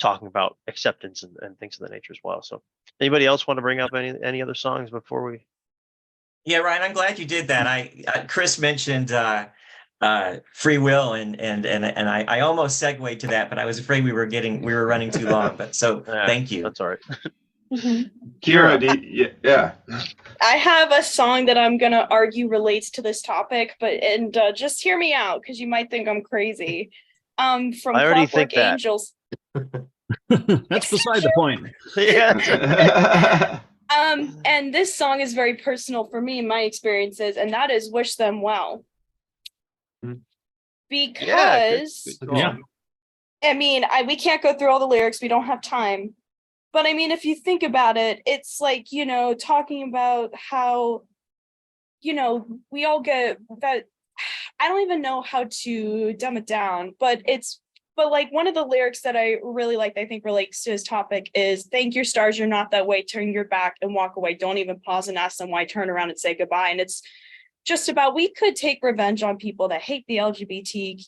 Speaker 1: talking about acceptance and things of that nature as well. So anybody else want to bring up any other songs before we?
Speaker 2: Yeah, Ryan, I'm glad you did that. Chris mentioned free will, and I almost segued to that, but I was afraid we were running too long. But so thank you.
Speaker 1: That's all right.
Speaker 5: Kira, yeah.
Speaker 4: I have a song that I'm gonna argue relates to this topic, but just hear me out because you might think I'm crazy. From Clockwork Angels.
Speaker 3: That's beside the point.
Speaker 1: Yeah.
Speaker 4: And this song is very personal for me, my experiences, and that is "Wish Them Well." Because I mean, we can't go through all the lyrics. We don't have time. But I mean, if you think about it, it's like, talking about how, we all get that. I don't even know how to dumb it down, but like one of the lyrics that I really like, I think relates to his topic is, "Thank your stars, you're not that way. Turn your back and walk away. Don't even pause and ask them why. Turn around and say goodbye." And it's just about, we could take revenge on people that hate the LGBTQ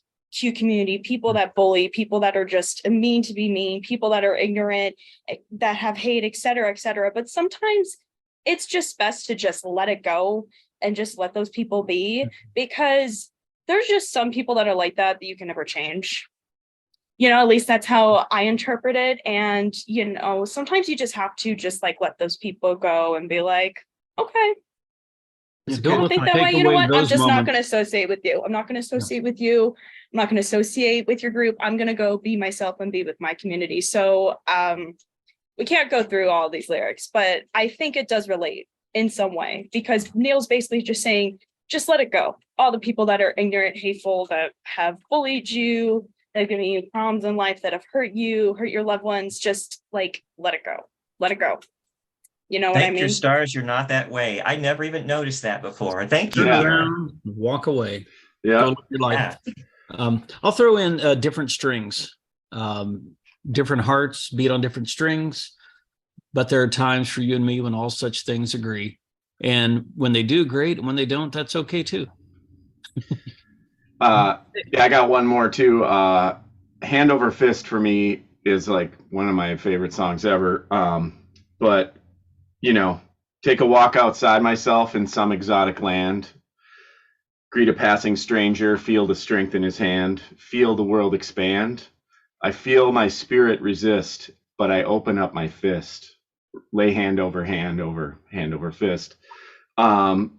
Speaker 4: community, people that bully, people that are just mean to be mean, people that are ignorant, that have hate, et cetera, et cetera. But sometimes it's just best to just let it go and just let those people be, because there's just some people that are like that you can never change. At least that's how I interpret it. And, sometimes you just have to just like let those people go and be like, okay. Don't think that way. You know what? I'm just not going to associate with you. I'm not going to associate with you. I'm not going to associate with your group. I'm going to go be myself and be with my community. So we can't go through all these lyrics, but I think it does relate in some way, because Neil's basically just saying, just let it go. All the people that are ignorant, hateful, that have bullied you, that have given you problems in life, that have hurt you, hurt your loved ones, just like, let it go. Let it go. You know what I mean?
Speaker 2: Thank your stars, you're not that way. I never even noticed that before. Thank you.
Speaker 3: Walk away.
Speaker 5: Yeah.
Speaker 3: Go live your life. I'll throw in different strings, different hearts beat on different strings, but there are times for you and me when all such things agree. And when they do, great. And when they don't, that's okay too.
Speaker 5: I got one more too. Hand Over Fist for me is like one of my favorite songs ever. But take a walk outside myself in some exotic land, greet a passing stranger, feel the strength in his hand, feel the world expand. I feel my spirit resist, but I open up my fist, lay hand over fist. That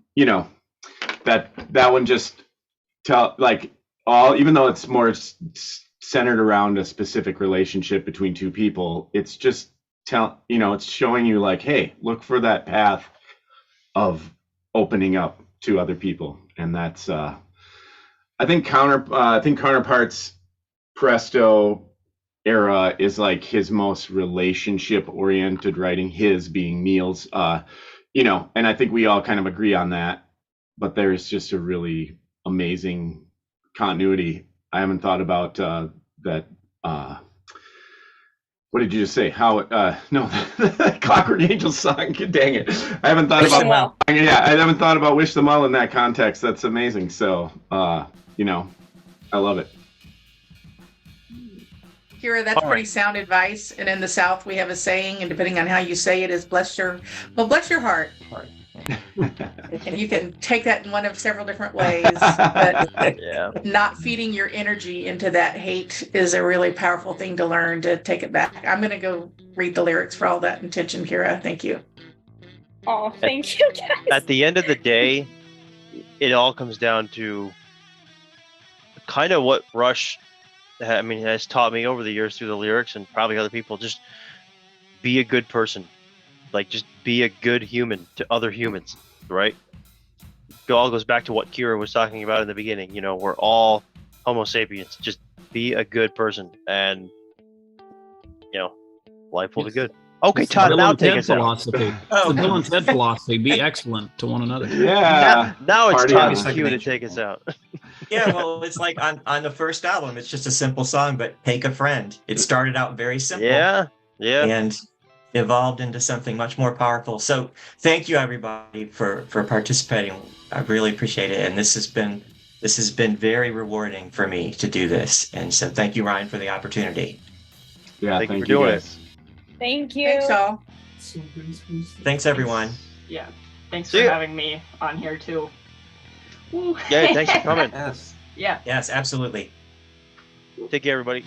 Speaker 5: one just even though it's more centered around a specific relationship between two people, it's just it's showing you like, hey, look for that path of opening up to other people. And that's I think Counterparts Presto era is like his most relationship oriented writing, his being Neil's, and I think we all kind of agree on that, but there's just a really amazing continuity. I haven't thought about that. What did you just say? How? No, Clockwork Angels song. Dang it! I haven't thought about.
Speaker 4: Well.
Speaker 5: Yeah, I haven't thought about Wish Them Well in that context. That's amazing. So, I love it.
Speaker 8: Kira, that's pretty sound advice. And in the South, we have a saying, and depending on how you say it, is bless your heart. And you can take that in one of several different ways. But
Speaker 1: Yeah.
Speaker 8: not feeding your energy into that hate is a really powerful thing to learn to take it back. I'm going to go read the lyrics for all that intention, Kira. Thank you.
Speaker 4: Oh, thank you, guys.
Speaker 1: At the end of the day, it all comes down to kind of what Rush, has taught me over the years through the lyrics, and probably other people. Just be a good person. Like, just be a good human to other humans, right? It all goes back to what Kira was talking about in the beginning. We're all Homo sapiens. Just be a good person, and life will be good. Okay,
Speaker 3: It's the
Speaker 1: Todd,
Speaker 3: Bill
Speaker 1: now
Speaker 3: and
Speaker 1: take
Speaker 3: Ted
Speaker 1: us out.
Speaker 3: philosophy. It's the Bill and Ted philosophy. Be excellent to one another.
Speaker 5: Yeah.
Speaker 1: Now it's
Speaker 5: Party
Speaker 1: Todd's
Speaker 5: on.
Speaker 1: cue to take us out.
Speaker 2: Yeah, well, it's like on the first album, it's just a simple song, but Take a Friend. It started out very simple.
Speaker 1: Yeah.
Speaker 2: And evolved into something much more powerful. So thank you, everybody, for participating. I really appreciate it. And this has been very rewarding for me to do this. And so thank you, Ryan, for the opportunity.
Speaker 5: Yeah,
Speaker 1: Thank you for
Speaker 5: you
Speaker 1: doing
Speaker 5: guys.
Speaker 4: Thank you.
Speaker 8: Thanks, all.
Speaker 2: Thanks, everyone.
Speaker 9: Yeah. Thanks
Speaker 1: See
Speaker 9: for
Speaker 1: ya.
Speaker 9: having me on here too. Woo.
Speaker 1: Yeah, thanks for coming.
Speaker 7: Yes.
Speaker 9: Yeah.
Speaker 2: Yes, absolutely.
Speaker 1: Take care, everybody.